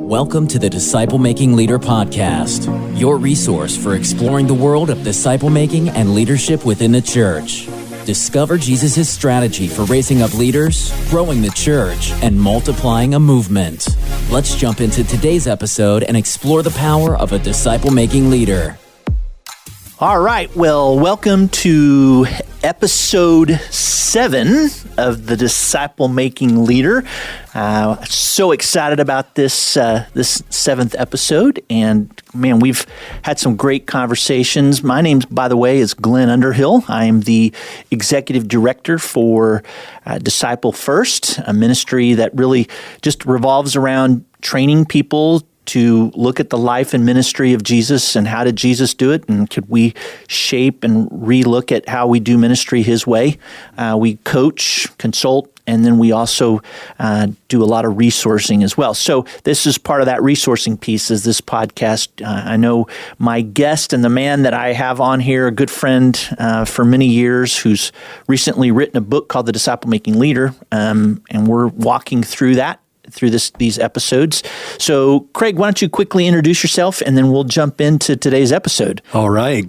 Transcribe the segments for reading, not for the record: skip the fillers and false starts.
Welcome to the Disciple Making Leader Podcast, your resource for exploring the world of disciple making and leadership within the church. Discover Jesus' strategy for raising up leaders, growing the church, and multiplying a movement. Let's jump into today's episode and explore the power of a disciple making leader. All right, well, welcome to episode 7 of the Disciple Making Leader. So excited about this 7th episode, and man, we've had some great conversations. My name, by the way, is Glenn Underhill. I am the executive director for Disciple First, a ministry that really just revolves around training people to look at the life and ministry of Jesus and how did Jesus do it, and could we shape and relook at how we do ministry His way. We coach, consult, and then we also do a lot of resourcing as well. So this is part of that resourcing piece is this podcast. I know my guest and the man that I have on here, a good friend for many years, who's recently written a book called The Disciple Making Leader, and we're walking through these episodes. So, Craig, why don't you quickly introduce yourself, and then we'll jump into today's episode. All right.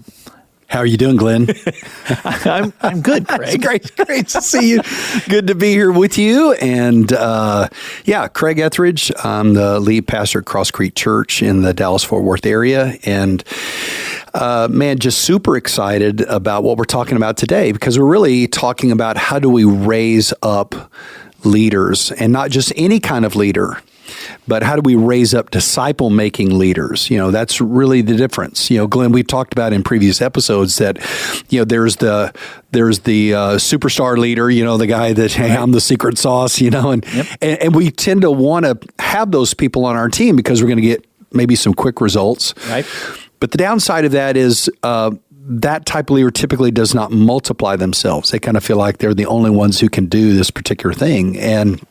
How are you doing, Glenn? I'm good, Craig. Great to see you. Good to be here with you. And Craig Etheridge. I'm the lead pastor at Cross Creek Church in the Dallas-Fort Worth area. And just super excited about what we're talking about today, because we're really talking about how do we raise up leaders, and not just any kind of leader, but how do we raise up disciple-making leaders? You know, that's really the difference. You know, Glenn, we've talked about in previous episodes that, you know, there's the superstar leader, you know, the guy that, hey, I'm the secret sauce, you know, and we tend to want to have those people on our team because we're going to get maybe some quick results. Right. But the downside of that is, that type of leader typically does not multiply themselves. They kind of feel like they're the only ones who can do this particular thing. And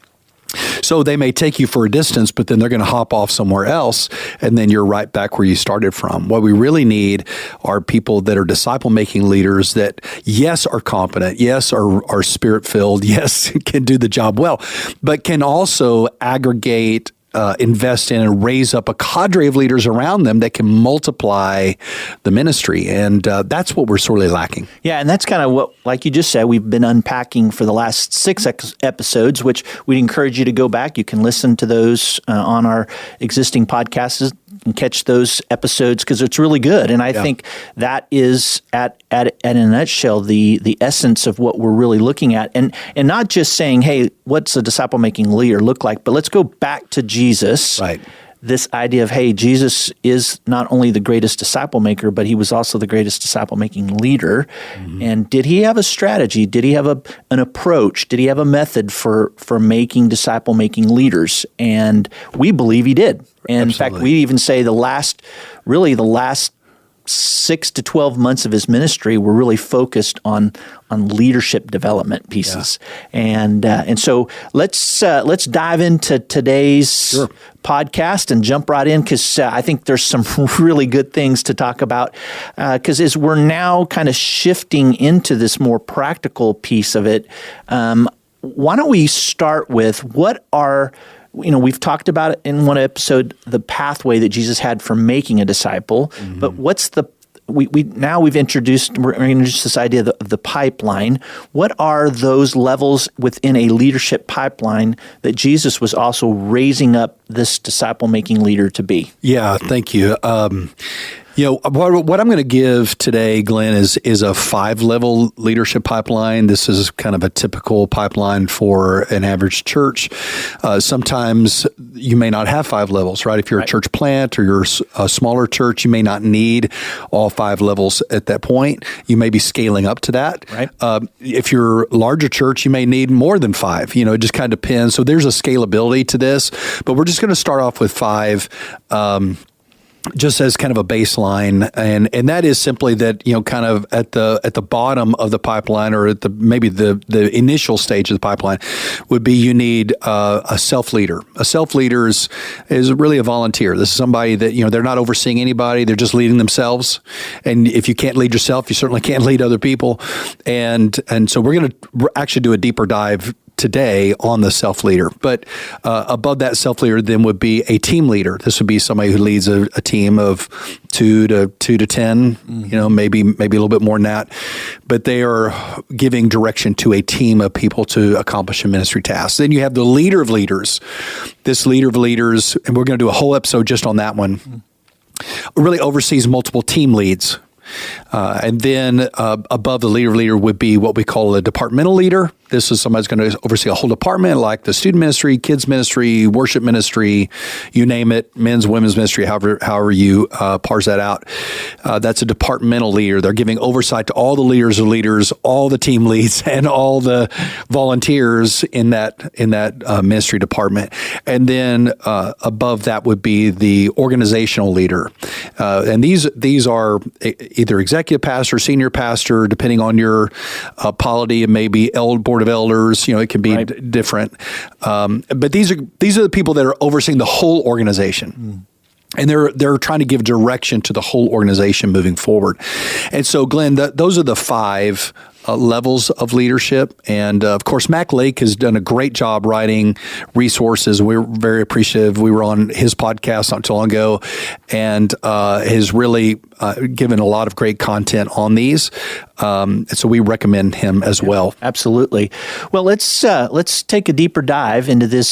so they may take you for a distance, but then they're going to hop off somewhere else, and then you're right back where you started from. What we really need are people that are disciple-making leaders that, yes, are competent, yes, are spirit-filled, yes, can do the job well, but can also aggregate, invest in and raise up a cadre of leaders around them that can multiply the ministry. And that's what we're sorely lacking. Yeah, and that's kind of what, like you just said, we've been unpacking for the last 6 episodes, which we'd encourage you to go back. You can listen to those on our existing podcasts and catch those episodes because it's really good. And I think that is at in a nutshell the essence of what we're really looking at, and not just saying, hey, what's a disciple making leader look like, but let's go back to Jesus. Right. This idea of, hey, Jesus is not only the greatest disciple maker, but He was also the greatest disciple making leader. Mm-hmm. And did He have a strategy? Did He have an approach? Did He have a method for making disciple making leaders? And we believe He did. And in fact, we even say the last 6 to 12 months of His ministry were really focused on leadership development pieces. Yeah. And so let's dive into today's podcast and jump right in, because I think there's some really good things to talk about, because as we're now kind of shifting into this more practical piece of it, why don't we start with we've talked about it in one episode, the pathway that Jesus had for making a disciple, but what's we've introduced this idea of the pipeline. What are those levels within a leadership pipeline that Jesus was also raising up this disciple-making leader to be? Yeah, thank you. What I'm going to give today, Glenn, is a 5-level leadership pipeline. This is kind of a typical pipeline for an average church. Sometimes you may not have 5 levels, right? If you're a church plant or you're a smaller church, you may not need all 5 levels at that point. You may be scaling up to that. Right. If you're a larger church, you may need more than 5. You know, it just kind of depends. So there's a scalability to this, but we're just going to start off with 5. Just as kind of a baseline, and that is simply that, you know, kind of at the bottom of the pipeline, or at maybe the initial stage of the pipeline, would be you need a self leader. A self leader is really a volunteer. This is somebody that, you know, they're not overseeing anybody; they're just leading themselves. And if you can't lead yourself, you certainly can't lead other people. And so we're going to actually do a deeper dive today on the self-leader. But above that self-leader then would be a team leader. This would be somebody who leads a team of 2 to 10, maybe a little bit more than that. But they are giving direction to a team of people to accomplish a ministry task. Then you have the leader of leaders. This leader of leaders, and we're going to do a whole episode just on that one, really oversees multiple team leads. And then above the leader would be what we call a departmental leader. This is somebody who's going to oversee a whole department, like the student ministry, kids ministry, worship ministry, you name it, men's, women's ministry, however you parse that out. That's a departmental leader. They're giving oversight to all the leaders of leaders, all the team leads, and all the volunteers in that ministry department. And then above that would be the organizational leader. And these are either executive pastor, senior pastor, depending on your polity, and maybe board of elders. It can be different. But these are the people that are overseeing the whole organization. And they're trying to give direction to the whole organization moving forward. And so, Glenn, those are the 5 levels of leadership. And of course, Mac Lake has done a great job writing resources. We're very appreciative. We were on his podcast not too long ago, and has really given a lot of great content on these. And so we recommend him as well. Absolutely. Well, let's take a deeper dive into this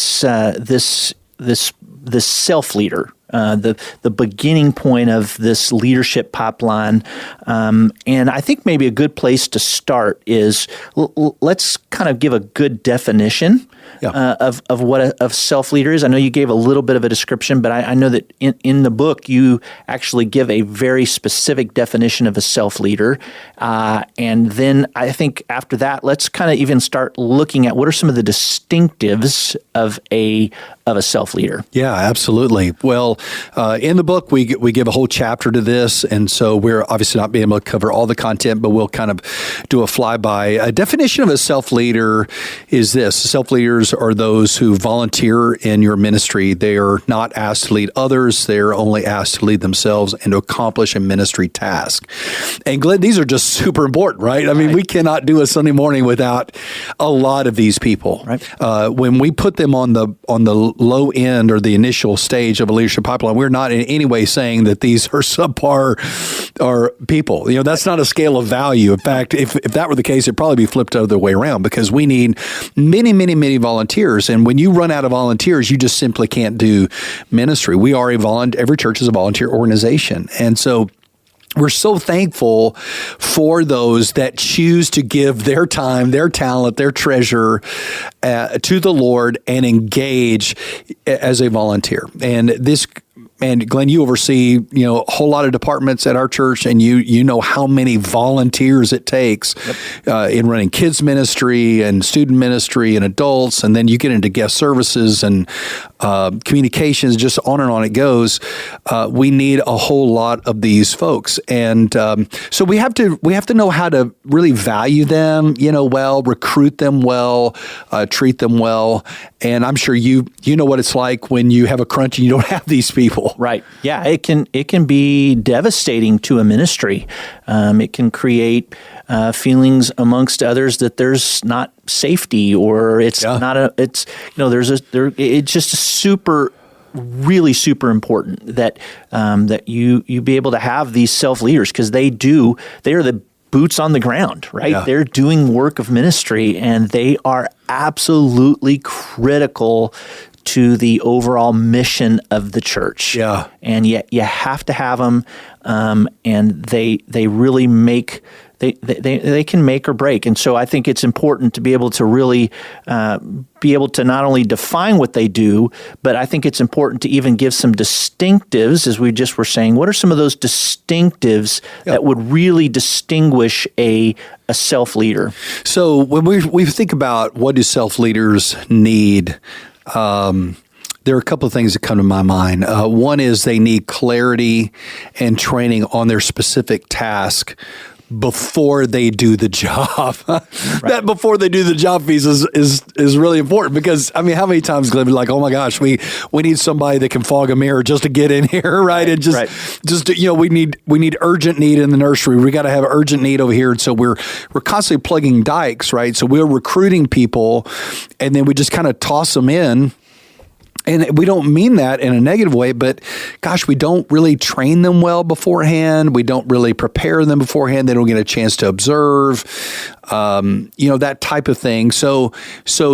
self-leader. The beginning point of this leadership pipeline. And I think maybe a good place to start is let's kind of give a good definition of what a self-leader is. I know you gave a little bit of a description, but I know that in the book you actually give a very specific definition of a self-leader. And then I think after that, let's kind of even start looking at what are some of the distinctives of a self-leader. Yeah, absolutely. Well, in the book, we give a whole chapter to this, and so we're obviously not being able to cover all the content, but we'll kind of do a flyby. A definition of a self-leader is this. Self-leaders are those who volunteer in your ministry. They are not asked to lead others. They are only asked to lead themselves and to accomplish a ministry task. And Glenn, these are just super important, right? I mean, we cannot do a Sunday morning without a lot of these people. Right. When we put them on the low end or the initial stage of a leadership pipeline, we're not in any way saying that these are subpar or people. That's not a scale of value. In fact, if that were the case, it'd probably be flipped the other way around, because we need many, many, many volunteers. And when you run out of volunteers, you just simply can't do ministry. We are every church is a volunteer organization. And so we're so thankful for those that choose to give their time, their talent, their treasure to the Lord and engage as a volunteer. And Glenn, you oversee, a whole lot of departments at our church, and you know how many volunteers it takes in running kids ministry and student ministry and adults, and then you get into guest services and communications, just on and on it goes. We need a whole lot of these folks, and so we have to know how to really value them, well, recruit them well, treat them well, and I'm sure you know what it's like when you have a crunch and you don't have these people. Right. Yeah, it can be devastating to a ministry. It can create feelings amongst others that there's not safety, or it's just really super important that you be able to have these self-leaders, because they are the boots on the ground, right? Yeah. They're doing work of ministry, and they are absolutely critical to the overall mission of the church. Yeah. And yet you have to have them, and they really make they can make or break. And so I think it's important to be able to really be able to not only define what they do, but I think it's important to even give some distinctives, as we just were saying. What are some of those distinctives that would really distinguish a self-leader? So when we think about what do self-leaders need, there are a couple of things that come to my mind. One is they need clarity and training on their specific task before they do the job. That before they do the job piece is really important, because I mean, how many times Glenn be like, oh my gosh, we need somebody that can fog a mirror just to get in here, right? And just we need urgent need in the nursery. We got to have urgent need over here, and so we're constantly plugging dikes, right? So we're recruiting people, and then we just kind of toss them in. And we don't mean that in a negative way, but gosh, we don't really train them well beforehand. We don't really prepare them beforehand. They don't get a chance to observe, that type of thing. So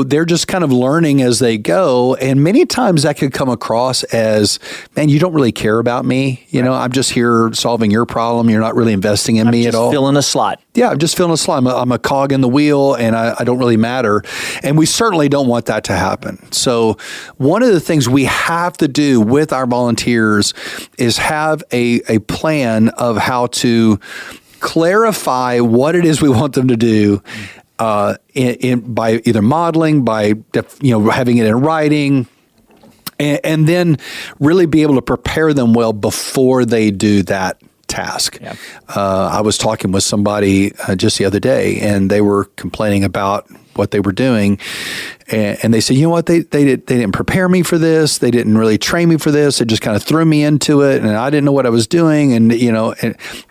they're just kind of learning as they go. And many times that could come across as, man, you don't really care about me. You know, I'm just here solving your problem. You're not really investing in me at all. I'm just filling a slot. Yeah, I'm just filling a slot. I'm a cog in the wheel, and I don't really matter. And we certainly don't want that to happen. So one of the things we have to do with our volunteers is have a plan of how to clarify what it is we want them to do by either modeling, by having it in writing, and then really be able to prepare them well before they do that task. Yeah. I was talking with somebody just the other day, and they were complaining about what they were doing, and they said, you know what, they didn't prepare me for this, they didn't really train me for this, they just kind of threw me into it, and I didn't know what I was doing, and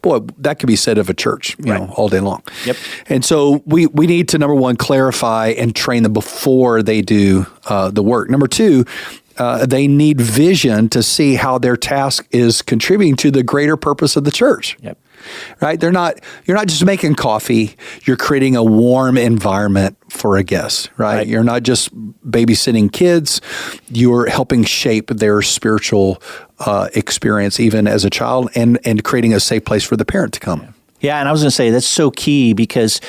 boy, that could be said of a church, all day long. Yep. And so we need to, number one, clarify and train them before they do the work. Number two, they need vision to see how their task is contributing to the greater purpose of the church. Yep. Right? You're not just making coffee, you're creating a warm environment for a guest, right? You're not just babysitting kids, you're helping shape their spiritual experience even as a child, and creating a safe place for the parent to come. Yeah, and I was going to say that's so key, because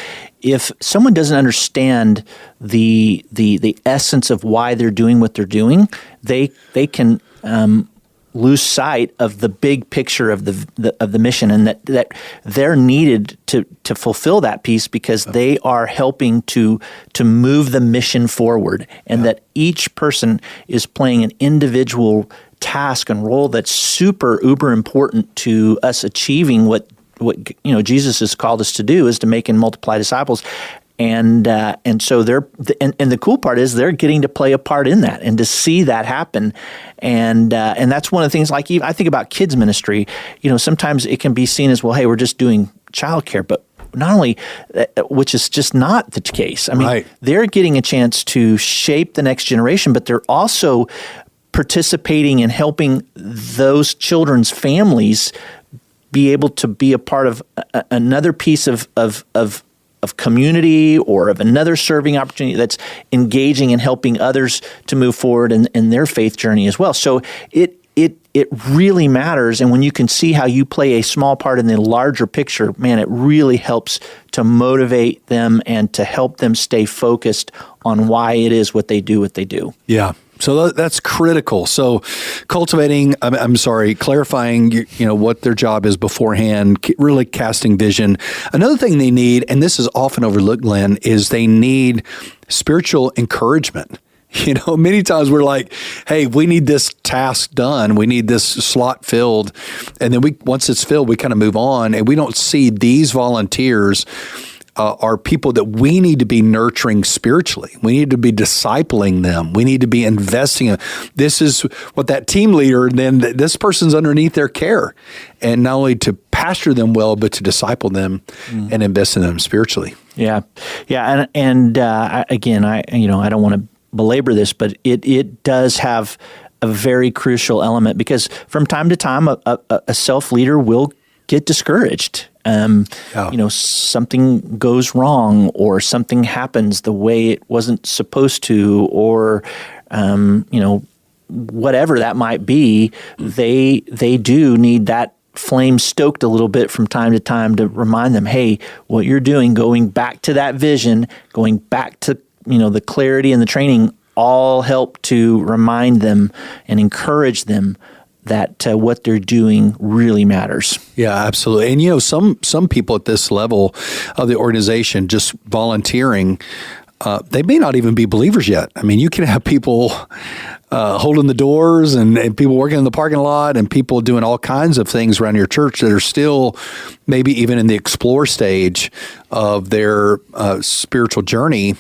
if someone doesn't understand the essence of why they're doing what they're doing, they can lose sight of the big picture of the mission, and that they're needed to fulfill that piece, because they are helping to move the mission forward, and that each person is playing an individual task and role that's super uber important to us achieving what Jesus has called us to do, is to make and multiply disciples. And so the cool part is they're getting to play a part in that and to see that happen. And that's one of the things, like, I think about kids ministry, sometimes it can be seen as, well, hey, we're just doing childcare, but not only, which is just not the case. I mean, they're getting a chance to shape the next generation, but they're also participating in helping those children's families be able to be a part of another piece of community, or of another serving opportunity that's engaging and helping others to move forward in their faith journey as well. So it really matters, and when you can see how you play a small part in the larger picture, man, it really helps to motivate them and to help them stay focused on why it is what they do. Yeah. So that's critical. So clarifying, what their job is beforehand, really casting vision. Another thing they need, and this is often overlooked, Glenn, is they need spiritual encouragement. Many times we're like, hey, we need this task done. We need this slot filled. And then once it's filled, we kind of move on, and we don't see these volunteers are people that we need to be nurturing spiritually. We need to be discipling them. We need to be investing in. This is what that team leader, then this person's underneath their care. And not only to pastor them well, but to disciple them and invest in them spiritually. Yeah. Yeah. And again, I don't want to belabor this, but it does have a very crucial element, because from time to time, a self-leader will get discouraged. Something goes wrong, or something happens the way it wasn't supposed to, or whatever that might be. They do need that flame stoked a little bit from time to time to remind them, hey, what you're doing, going back to that vision, going back to the clarity and the training, all help to remind them and encourage them that what they're doing really matters. Yeah, absolutely. And some people at this level of the organization, just volunteering, they may not even be believers yet. I mean, you can have people holding the doors and people working in the parking lot and people doing all kinds of things around your church that are still maybe even in the explore stage of their spiritual journey.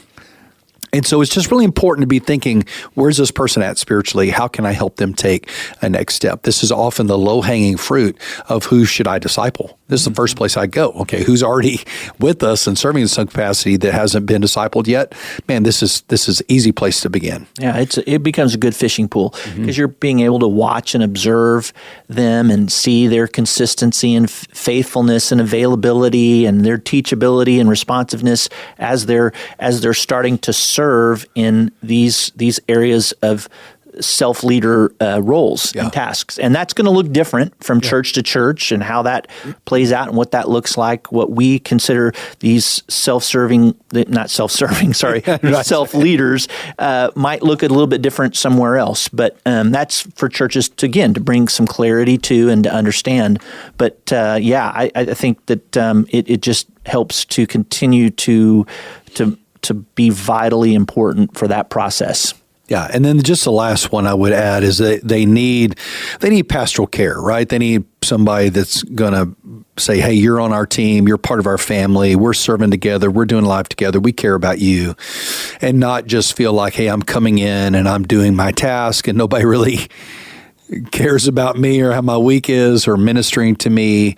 And so it's just really important to be thinking, where's this person at spiritually? How can I help them take a next step? This is often the low-hanging fruit of who should I disciple. This is the first place I go. Okay, who's already with us and serving in some capacity that hasn't been discipled yet? Man, this is an easy place to begin. Yeah, it becomes a good fishing pool because you're being able to watch and observe them and see their consistency and faithfulness and availability and their teachability and responsiveness as they're starting to serve in these areas of self-leader roles and tasks. And that's going to look different from church to church and how that plays out and what that looks like. What we consider these self-leaders might look a little bit different somewhere else. But that's for churches to, again, to bring some clarity to and to understand. But I think that it just helps to continue to be vitally important for that process. Yeah, and then just the last one I would add is that they need pastoral care, right? They need somebody that's going to say, hey, you're on our team, you're part of our family, we're serving together, we're doing life together, we care about you, and not just feel like, hey, I'm coming in and I'm doing my task and nobody really cares about me or how my week is or ministering to me.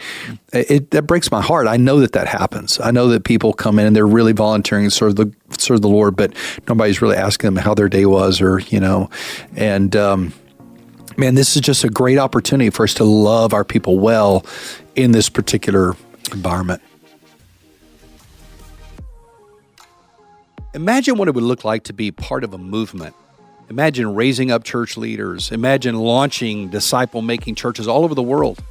That breaks my heart. I know that happens. I know that people come in and they're really volunteering to serve the Lord, but nobody's really asking them how their day was and man, this is just a great opportunity for us to love our people well in this particular environment. Imagine what it would look like to be part of a movement. Imagine raising up church leaders. Imagine launching disciple-making churches all over the world.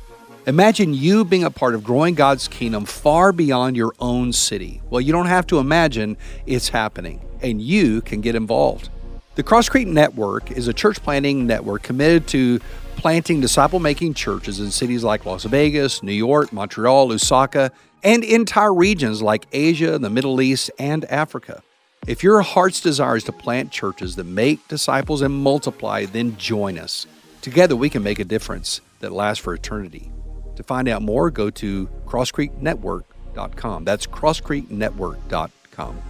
Imagine you being a part of growing God's kingdom far beyond your own city. Well, you don't have to imagine, it's happening, and you can get involved. The Cross Creek Network is a church planting network committed to planting disciple-making churches in cities like Las Vegas, New York, Montreal, Osaka, and entire regions like Asia, the Middle East, and Africa. If your heart's desire is to plant churches that make disciples and multiply, then join us. Together we can make a difference that lasts for eternity. To find out more, go to crosscreeknetwork.com. That's crosscreeknetwork.com.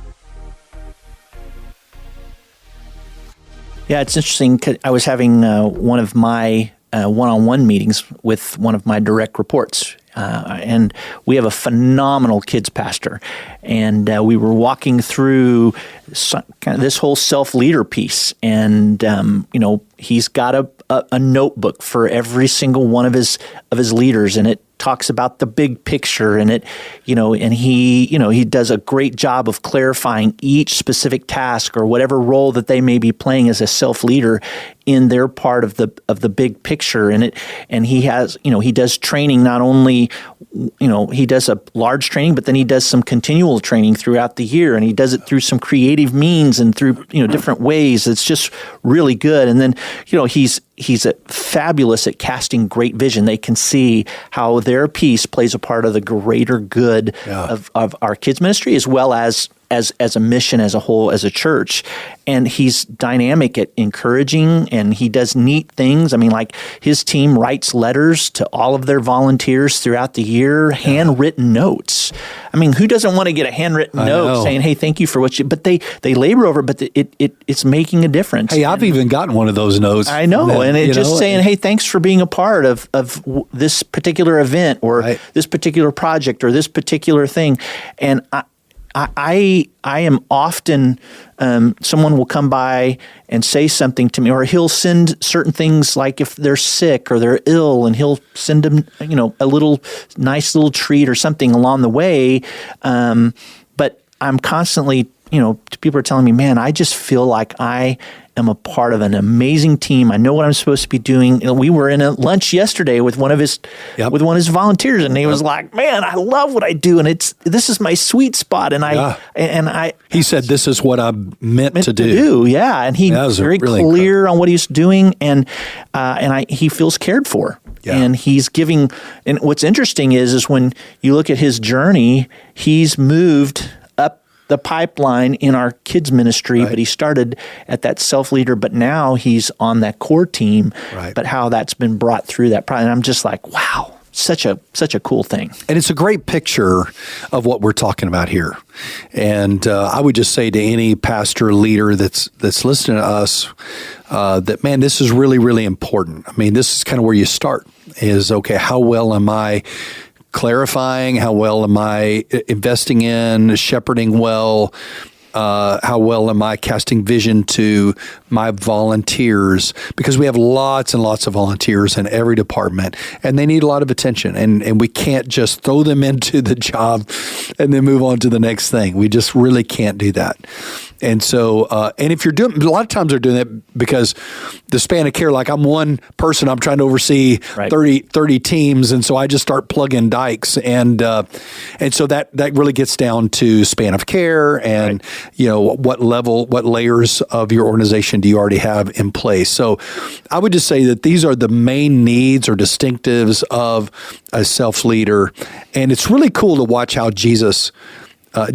Yeah, it's interesting. I was having one of my one-on-one meetings with one of my direct reports. And we have a phenomenal kids pastor. And we were walking through this whole self-leader piece. And, he's got a notebook for every single one of his leaders. And it talks about the big picture and he does a great job of clarifying each specific task or whatever role that they may be playing as a self-leader in their part of the big picture. And he has, he does training, not only, he does a large training, but then he does some continual training throughout the year, and he does it through some creative means and through, different ways. It's just really good. And then, he's fabulous at casting great vision. They can see how their piece plays a part of the greater good of our kids ministry, as well as a mission as a whole, as a church. And he's dynamic at encouraging, and he does neat things. I mean, like his team writes letters to all of their volunteers throughout the year, handwritten notes. I mean, who doesn't want to get a handwritten note saying, hey, thank you for what you, but they labor over it, but it's making a difference. Hey, I've even gotten one of those notes. I know. And it's just saying, hey, thanks for being a part of this particular event or this particular project or this particular thing. And I am often, someone will come by and say something to me, or he'll send certain things, like if they're sick or they're ill, and he'll send them, a nice little treat or something along the way. But I'm constantly, people are telling me, man, I just feel like I am a part of an amazing team. I know what I'm supposed to be doing. We were in a lunch yesterday with one of his volunteers, and he was like, "Man, I love what I do, and this is my sweet spot." And he said, "This is what I'm meant to do." Yeah, and he's very really clear on what he's doing, and he feels cared for. Yeah. And he's giving. And what's interesting is when you look at his journey, he's moved up the pipeline in our kids ministry, but he started at that self-leader, but now he's on that core team, but how that's been brought through that. And I'm just like, wow. Such a cool thing. And it's a great picture of what we're talking about here. And I would just say to any pastor leader that's listening to us that, man, this is really, really important. I mean, this is kind of where you start is, okay, how well am I clarifying? How well am I investing in, shepherding well? How well am I casting vision to my volunteers? Because we have lots and lots of volunteers in every department, and they need a lot of attention. And we can't just throw them into the job and then move on to the next thing. We just really can't do that. And so, and if you're doing, a lot of times they're doing that because the span of care, like I'm one person, I'm trying to oversee 30 teams. And so I just start plugging dikes. And so that really gets down to span of care and, what layers of your organization do you already have in place? So I would just say that these are the main needs or distinctives of a self-leader. And it's really cool to watch how Jesus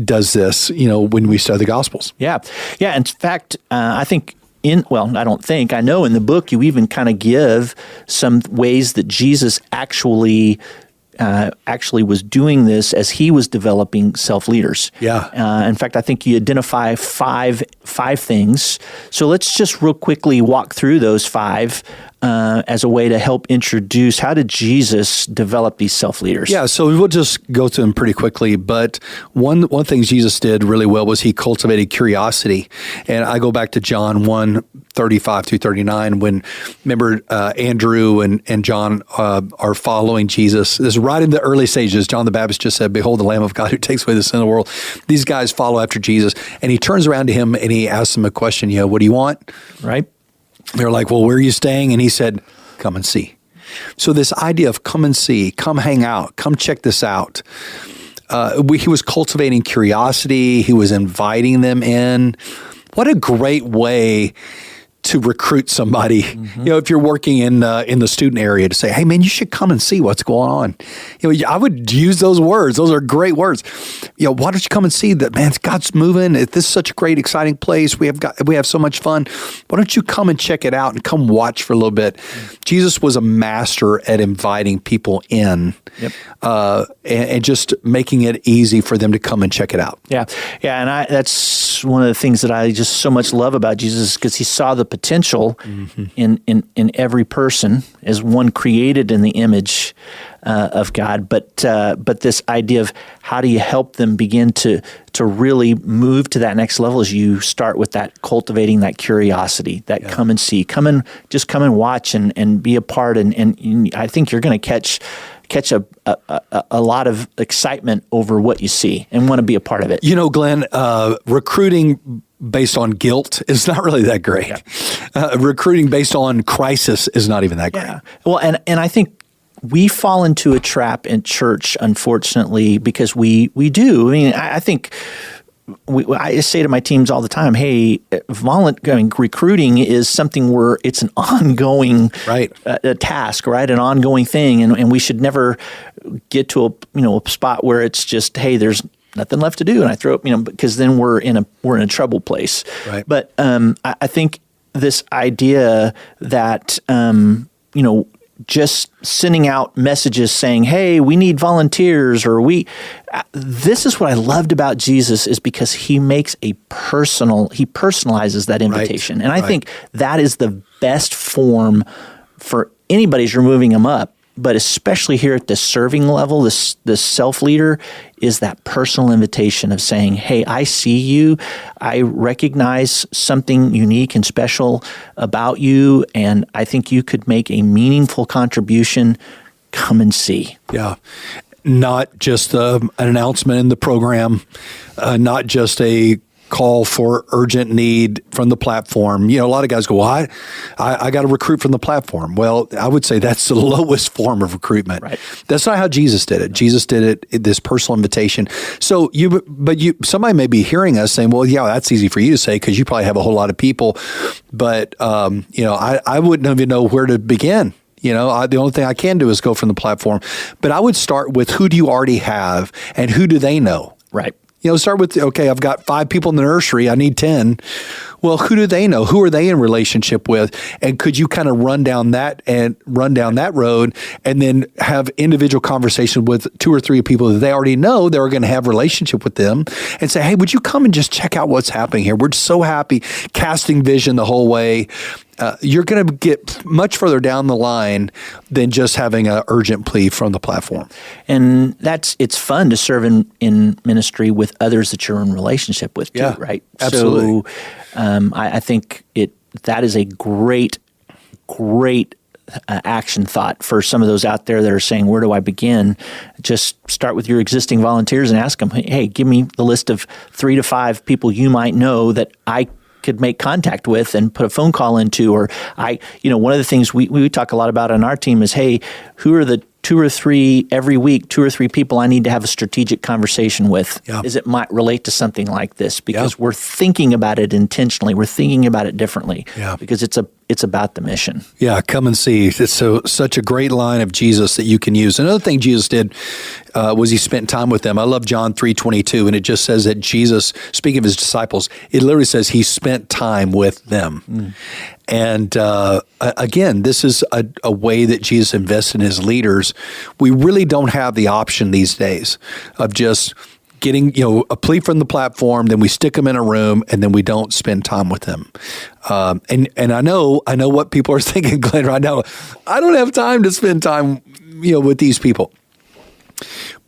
does this, when we study the Gospels. Yeah. In fact, I think I know in the book you even kind of give some ways that Jesus actually was doing this as he was developing self-leaders. Yeah. In fact, I think you identify five things. So let's just real quickly walk through those five as a way to help introduce how did Jesus develop these self-leaders? Yeah, so we'll just go through them pretty quickly. But one thing Jesus did really well was he cultivated curiosity. And I go back to John 1:35-39 when, remember, Andrew and John are following Jesus. This is right in the early stages. John the Baptist just said, "Behold, the Lamb of God who takes away the sin of the world." These guys follow after Jesus. And he turns around to him and he asks them a question, "What do you want?" Right. They're like, "Well, where are you staying?" And he said, "Come and see." So this idea of come and see, come hang out, come check this out. He was cultivating curiosity. He was inviting them in. What a great way to recruit somebody. Mm-hmm. If you're working in the student area, to say, "Hey, man, you should come and see what's going on." I would use those words. Those are great words. Why don't you come and see that, man? God's moving. This is such a great, exciting place. We have so much fun. Why don't you come and check it out and come watch for a little bit? Mm-hmm. Jesus was a master at inviting people in, and just making it easy for them to come and check it out. Yeah, and that's one of the things that I just so much love about Jesus, because he saw the potential in every person as one created in the image of God, but this idea of how do you help them begin to really move to that next level, as you start with that cultivating that curiosity, that come and see, come and watch and be a part, and I think you're going to catch a lot of excitement over what you see and want to be a part of it. Glenn, recruiting based on guilt is not really that great. Yeah. Recruiting based on crisis is not even that great. Yeah. Well, and I think we fall into a trap in church, unfortunately, because we do. I mean, I think I say to my teams all the time, "Hey, recruiting is something where it's an ongoing a task, right? An ongoing thing, and we should never get to a spot where it's just, hey, there's nothing left to do, and I throw up, because then we're in a trouble place. Right. But I think this idea that just sending out messages saying, "Hey, we need volunteers," or this is what I loved about Jesus, is because he personalizes that invitation. And I think that is the best form for anybody who's moving them up. But especially here at the serving level, this self-leader is that personal invitation of saying, "Hey, I see you. I recognize something unique and special about you, and I think you could make a meaningful contribution. Come and see." Yeah. Not just an announcement in the program, not just a call for urgent need from the platform. A lot of guys go, "Well, I got to recruit from the platform." Well, I would say that's the lowest form of recruitment. Right. That's not how Jesus did it. Jesus did it, this personal invitation. So somebody may be hearing us saying, "Well, yeah, that's easy for you to say because you probably have a whole lot of people." But, I wouldn't even know where to begin. The only thing I can do is go from the platform. But I would start with, who do you already have and who do they know? Right. Start with, okay, I've got 5 people in the nursery. I need 10. Well, who do they know? Who are they in relationship with? And could you kind of run down that road and then have individual conversation with 2 or 3 people that they already know they're going to have relationship with them and say, hey, would you come and just check out what's happening here? We're so happy, casting vision the whole way. You're going to get much further down the line than just having an urgent plea from the platform. And it's fun to serve in ministry with others that you're in relationship with too, right? Absolutely. So I think that is a great action thought for some of those out there that are saying, where do I begin? Just start with your existing volunteers and ask them, hey, give me the list of 3 to 5 people you might know that I could make contact with and put a phone call into. Or one of the things we talk a lot about on our team is, hey, who are the 2 or 3 every week, 2 or 3 people I need to have a strategic conversation with, as it might relate to something like this, because we're thinking about it intentionally. We're thinking about it differently because it's about the mission. Yeah, come and see. It's such a great line of Jesus that you can use. Another thing Jesus did was he spent time with them. I love John 3:22, and it just says that Jesus, speaking of his disciples, it literally says he spent time with them. And again, this is a way that Jesus invests in his leaders. We really don't have the option these days of just getting a plea from the platform, then we stick them in a room, and then we don't spend time with them. And I know what people are thinking, Glenn, right now. I don't have time to spend time with these people.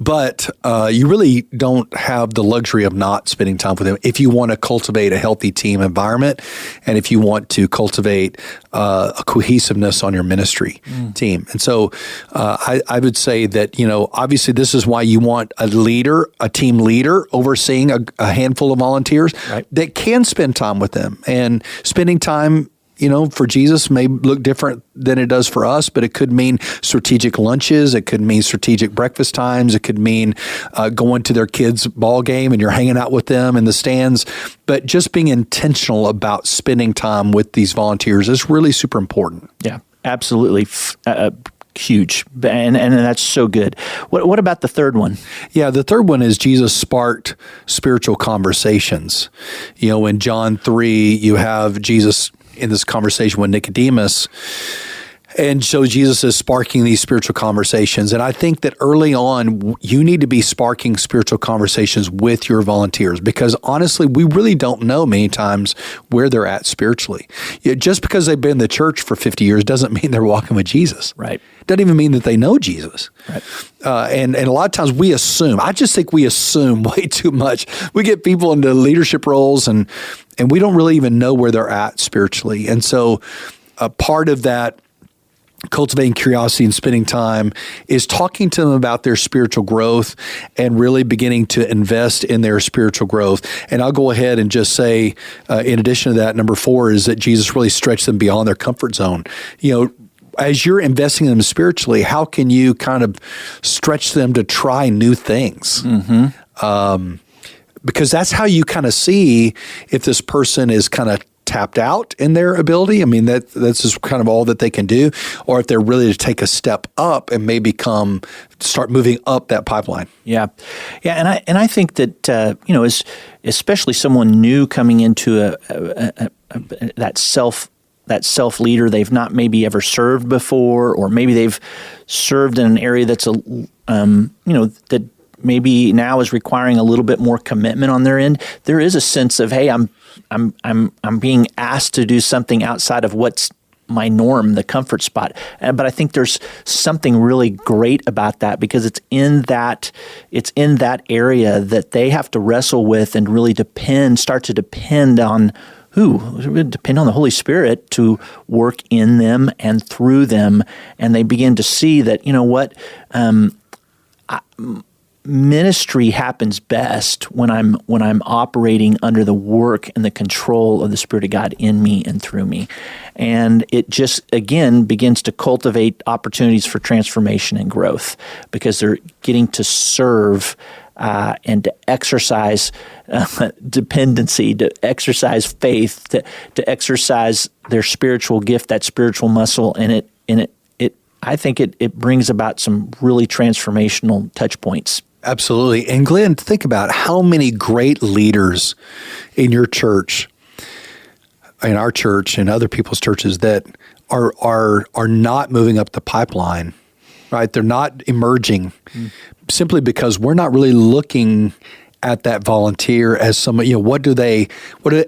But you really don't have the luxury of not spending time with them if you want to cultivate a healthy team environment and if you want to cultivate a cohesiveness on your ministry team. And so I would say that, obviously this is why you want a team leader overseeing a handful of volunteers that can spend time with them. And spending time for Jesus may look different than it does for us, but it could mean strategic lunches. It could mean strategic breakfast times. It could mean going to their kids' ball game and you're hanging out with them in the stands. But just being intentional about spending time with these volunteers is really super important. Yeah, absolutely. Huge. And that's so good. What about the third one? Yeah, the third one is Jesus sparked spiritual conversations. In John 3, you have Jesus in this conversation with Nicodemus. And so Jesus is sparking these spiritual conversations. And I think that early on, you need to be sparking spiritual conversations with your volunteers because honestly, we really don't know many times where they're at spiritually. Just because they've been in the church for 50 years doesn't mean they're walking with Jesus. Right. Doesn't even mean that they know Jesus. Right. And a lot of times we assume, I just think we assume way too much. We get people into leadership roles and we don't really even know where they're at spiritually. And so a part of that cultivating curiosity and spending time is talking to them about their spiritual growth and really beginning to invest in their spiritual growth. And I'll go ahead and just say, in addition to that, number 4 is that Jesus really stretched them beyond their comfort zone. As you're investing in them spiritually, how can you kind of stretch them to try new things? Because that's how you kind of see if this person is kind of tapped out in their ability. I mean, that's just kind of all that they can do, or if they're really to take a step up and maybe start moving up that pipeline. Yeah. And I think that as especially someone new coming into that self leader, they've not maybe ever served before, or maybe they've served in an area that's that maybe now is requiring a little bit more commitment on their end. There is a sense of, hey, I'm being asked to do something outside of what's my norm, the comfort spot. But I think there's something really great about that because it's in that area that they have to wrestle with and really start to depend on the Holy Spirit to work in them and through them. And they begin to see that, ministry happens best when I'm operating under the work and the control of the Spirit of God in me and through me. And it just, again, begins to cultivate opportunities for transformation and growth because they're getting to serve and to exercise dependency, to exercise faith, to exercise their spiritual gift, that spiritual muscle, and I think it brings about some really transformational touch points. Absolutely. And Glenn, think about how many great leaders in your church, in our church and other people's churches that are not moving up the pipeline, right? They're not emerging simply because we're not really looking at that volunteer as somebody, what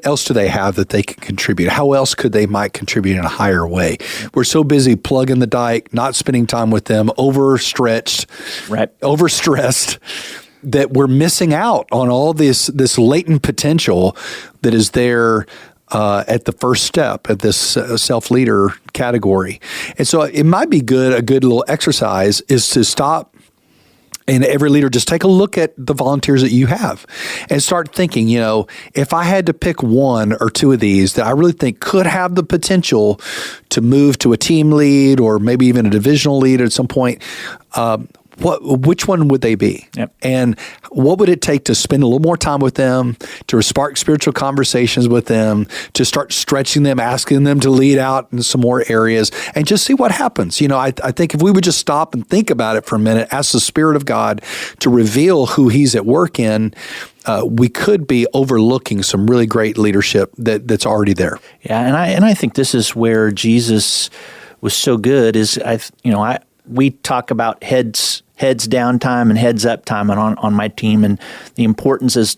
else do they have that they can contribute? How else could they might contribute in a higher way? We're so busy plugging the dike, not spending time with them, overstretched, overstressed, that we're missing out on all this latent potential that is there at the first step at this self-leader category. And so it might be a good little exercise is to stop. And every leader, just take a look at the volunteers that you have and start thinking, if I had to pick one or two of these that I really think could have the potential to move to a team lead or maybe even a divisional lead at some point, which one would they be? Yep. And what would it take to spend a little more time with them, to spark spiritual conversations with them, to start stretching them, asking them to lead out in some more areas, and just see what happens? I think if we would just stop and think about it for a minute, ask the Spirit of God to reveal who He's at work in, we could be overlooking some really great leadership that's already there. Yeah, and I think this is where Jesus was so good. We talk about heads down time and heads up time on my team, and the importance as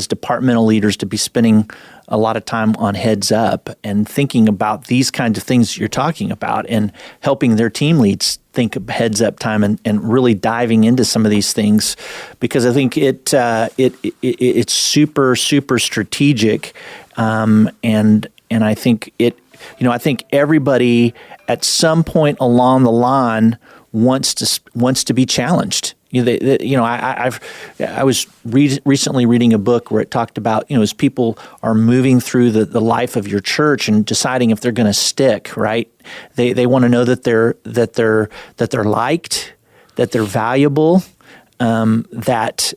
departmental leaders to be spending a lot of time on heads up and thinking about these kinds of things you're talking about and helping their team leads think of heads up time and really diving into some of these things, because I think it's super, super strategic. And I think I think everybody at some point along the line wants to be challenged. I was recently reading a book where it talked about, as people are moving through the life of your church and deciding if they're going to stick, right? They want to know that they're liked, that they're valuable, that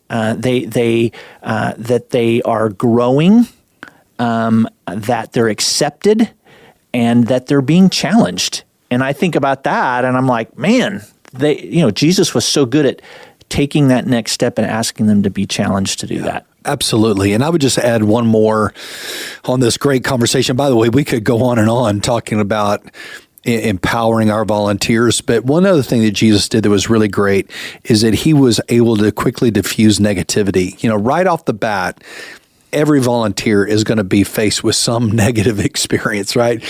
they are growing, that they're accepted, and that they're being challenged. And I think about that, and I'm like, man, Jesus was so good at taking that next step and asking them to be challenged to do that. Absolutely. And I would just add one more on this great conversation. By the way, we could go on and on talking about empowering our volunteers. But one other thing that Jesus did that was really great is that He was able to quickly diffuse negativity. Right off the bat, every volunteer is going to be faced with some negative experience, right?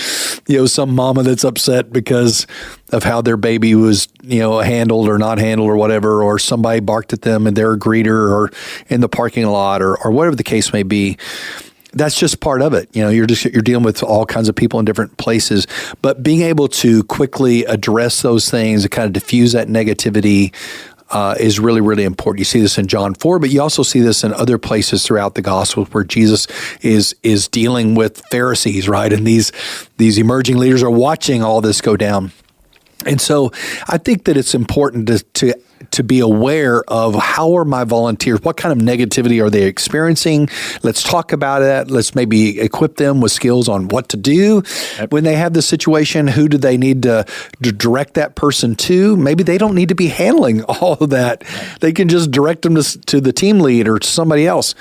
Some mama that's upset because of how their baby was, handled or not handled or whatever, or somebody barked at them and they're a greeter or in the parking lot or whatever the case may be. That's just part of it. You're dealing with all kinds of people in different places, but being able to quickly address those things and kind of diffuse that negativity is really, really important. You see this in John 4, but you also see this in other places throughout the Gospels where Jesus is dealing with Pharisees, right? And these emerging leaders are watching all this go down. And so I think that it's important to be aware of how are my volunteers, what kind of negativity are they experiencing? Let's talk about it. Let's maybe equip them with skills on what to do when they have this situation. Who do they need to direct that person to? Maybe they don't need to be handling all of that. They can just direct them to the team lead or to somebody else.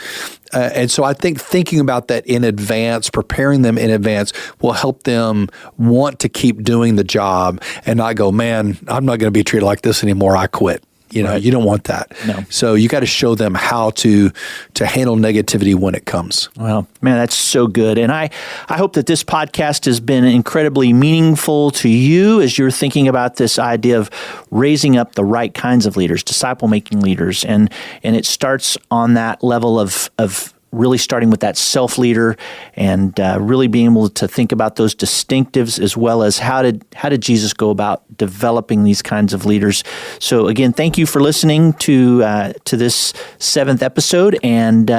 And so I think thinking about that in advance, preparing them in advance will help them want to keep doing the job and not go, man, I'm not going to be treated like this anymore. I quit. You don't want that. No. So you got to show them how to handle negativity when it comes. Well, man, that's so good. And I hope that this podcast has been incredibly meaningful to you as you're thinking about this idea of raising up the right kinds of leaders, disciple-making leaders. And it starts on that level of really starting with that self-leader and really being able to think about those distinctives as well as how did Jesus go about developing these kinds of leaders. So again, thank you for listening to this 7th episode, and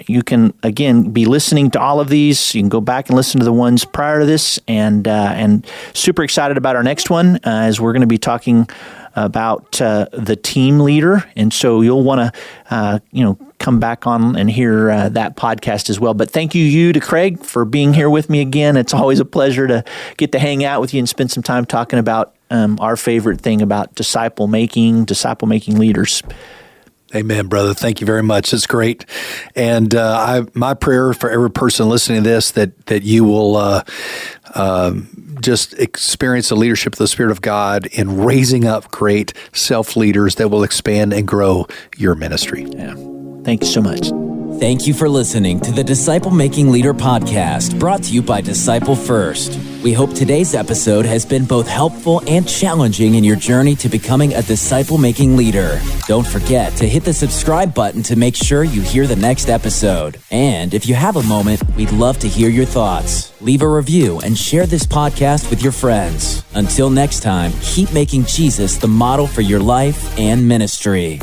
you can again be listening to all of these. You can go back and listen to the ones prior to this, and super excited about our next one as we're going to be talking about the team leader, and so you'll want to come back on and hear that podcast as well. But thank you to Craig for being here with me again. It's always a pleasure to get to hang out with you and spend some time talking about our favorite thing about disciple making leaders. Amen, brother. Thank you very much. It's great. And my prayer for every person listening to this, that you will just experience the leadership of the Spirit of God in raising up great self-leaders that will expand and grow your ministry. Yeah. Thank you so much. Thank you for listening to the Disciple Making Leader podcast, brought to you by Disciple First. We hope today's episode has been both helpful and challenging in your journey to becoming a disciple-making leader. Don't forget to hit the subscribe button to make sure you hear the next episode. And if you have a moment, we'd love to hear your thoughts. Leave a review and share this podcast with your friends. Until next time, keep making Jesus the model for your life and ministry.